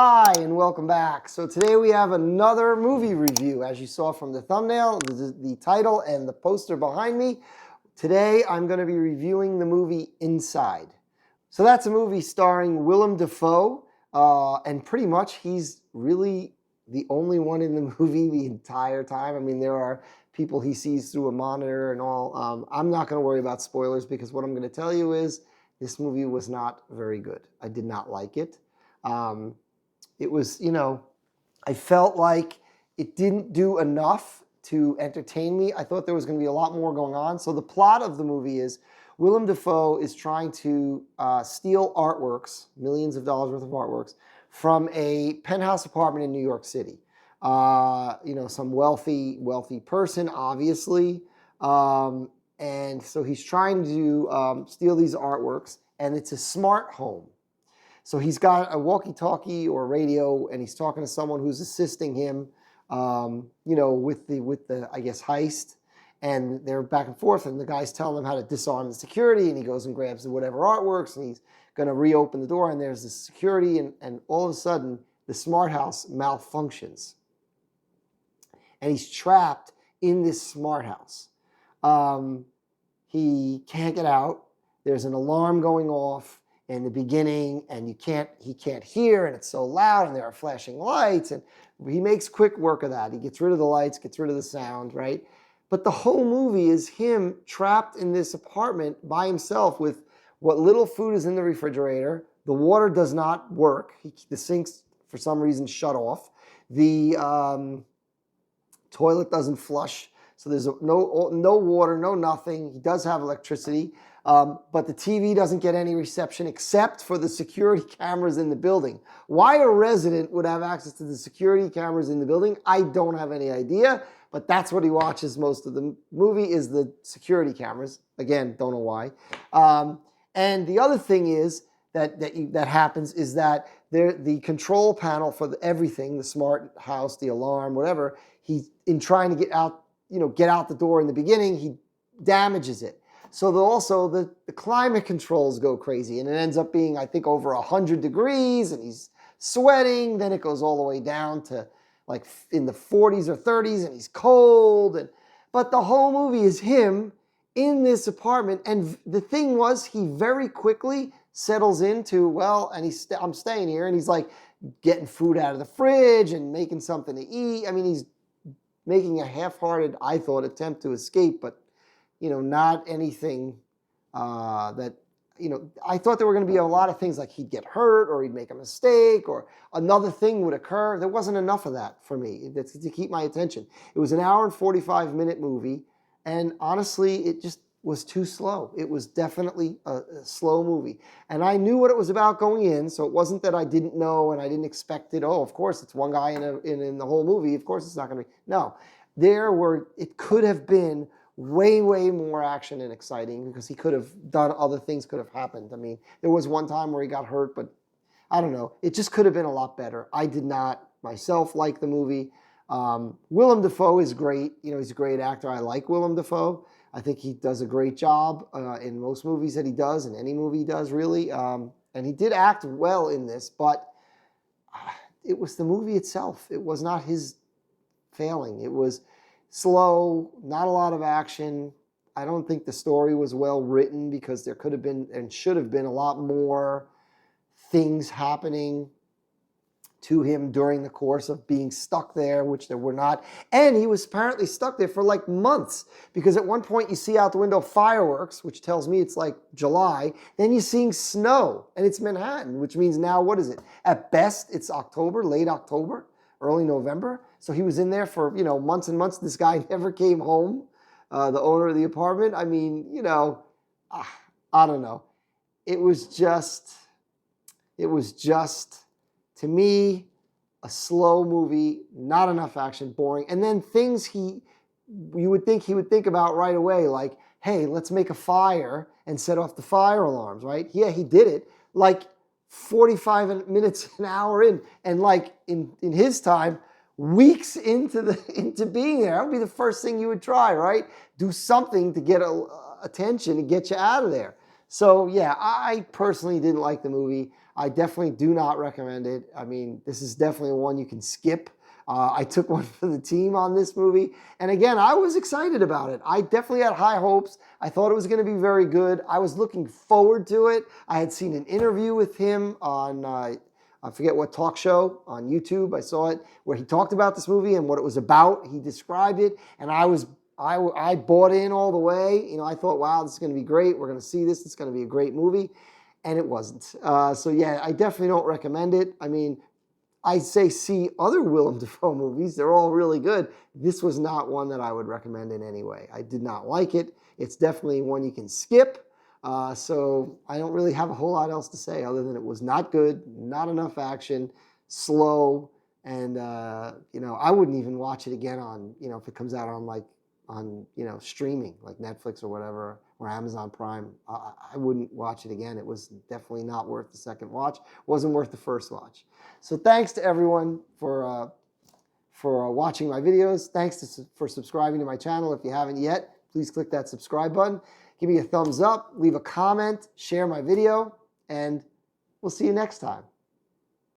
Hi, and welcome back. So today we have another movie review. As you saw from the thumbnail, the title, and the poster behind me. Today I'm going to be reviewing the movie Inside. So that's a movie starring Willem Dafoe, and pretty much he's really the only one in the movie the entire time. I mean, there are people he sees through a monitor and all. I'm not going to worry about spoilers because what I'm going to tell you is this movie was not very good. I did not like it. It was, I felt like it didn't do enough to entertain me. I thought there was going to be a lot more going on. So the plot of the movie is Willem Dafoe is trying to steal artworks, millions of dollars worth of artworks, from a penthouse apartment in New York City. Some wealthy person, obviously. And so he's trying to steal these artworks, and it's a smart home. So he's got a walkie-talkie or radio, and he's talking to someone who's assisting him, with the I guess heist, and they're back and forth. And the guy's telling him how to disarm the security, and he goes and grabs whatever artworks, and he's going to reopen the door, and there's the security, and all of a sudden the smart house malfunctions, and he's trapped in this smart house. He can't get out. There's an alarm going off in the beginning, and he can't hear, and it's so loud, and there are flashing lights, and he makes quick work of that. He gets rid of the lights, gets rid of the sound, right? But the whole movie is him trapped in this apartment by himself with what little food is in the refrigerator. The water does not work. The sink's, for some reason, shut off. The toilet doesn't flush, so there's no water, no nothing. He does have electricity. But the TV doesn't get any reception except for the security cameras in the building. Why a resident would have access to the security cameras in the building, I don't have any idea. But that's what he watches most of the movie is the security cameras. Again, don't know why. And the other thing is that happens is that the control panel for everything, the smart house, the alarm, whatever, he's in trying to get out the door in the beginning, he damages it. So the climate controls go crazy, and it ends up being, I think, over 100 degrees, and he's sweating. Then it goes all the way down to like in the 40s or 30s, and he's cold. But the whole movie is him in this apartment, and the thing was, he very quickly settles into, I'm staying here, and he's like getting food out of the fridge and making something to eat. I mean, he's making a half-hearted, I thought, attempt to escape, but not anything I thought there were going to be a lot of things like he'd get hurt or he'd make a mistake or another thing would occur. There wasn't enough of that for me to keep my attention. It was an hour and 45-minute movie, and honestly, it just was too slow. It was definitely a slow movie. And I knew what it was about going in, so it wasn't that I didn't know and I didn't expect it. Oh, of course, it's one guy in the whole movie. Of course, it's not going to be. No, it could have been way more action and exciting because he could have done other things could have happened. I mean, there was one time where he got hurt, but I don't know. It just could have been a lot better. I did not myself like the movie. Willem Dafoe is great. He's a great actor. I like Willem Dafoe. I think he does a great job in most movies that he does, in any movie he does, really. And he did act well in this, but it was the movie itself. It was not his failing. It was slow, not a lot of action. I don't think the story was well written because there could have been and should have been a lot more things happening to him during the course of being stuck there, which there were not. And he was apparently stuck there for like months because at one point you see out the window fireworks, which tells me it's like July. Then you're seeing snow, and it's Manhattan, which means now what is it? At best, it's October, late October, early November. So he was in there for, months and months. This guy never came home, the owner of the apartment. I mean, I don't know. It was just, to me, a slow movie, not enough action, boring. And then things you would think he would think about right away, like, hey, let's make a fire and set off the fire alarms, right? Yeah, he did it like 45 minutes, an hour in. And like in his time, weeks into being there, that would be the first thing you would try, right? Do something to get attention and get you out of there. So yeah, I personally didn't like the movie. I definitely do not recommend it. I mean, this is definitely one you can skip. I took one for the team on this movie. And again, I was excited about it. I definitely had high hopes. I thought it was going to be very good. I was looking forward to it. I had seen an interview with him on, I forget what talk show on YouTube. I saw it where he talked about this movie and what it was about. He described it. And I bought in all the way. You know, I thought, wow, this is going to be great. We're going to see this. It's going to be a great movie. And it wasn't. So yeah, I definitely don't recommend it. I mean, I say see other Willem Dafoe movies. They're all really good. This was not one that I would recommend in any way. I did not like it. It's definitely one you can skip. So I don't really have a whole lot else to say other than it was not good, not enough action, slow, and you know, I wouldn't even watch it again on, you know, if it comes out on you know, streaming like Netflix or whatever, or Amazon Prime. I wouldn't watch it again. It was definitely not worth the second watch. Wasn't worth the first watch. So thanks to everyone for watching my videos. Thanks for subscribing to my channel. If you haven't yet, please click that subscribe button. Give me a thumbs up, leave a comment, share my video, and we'll see you next time.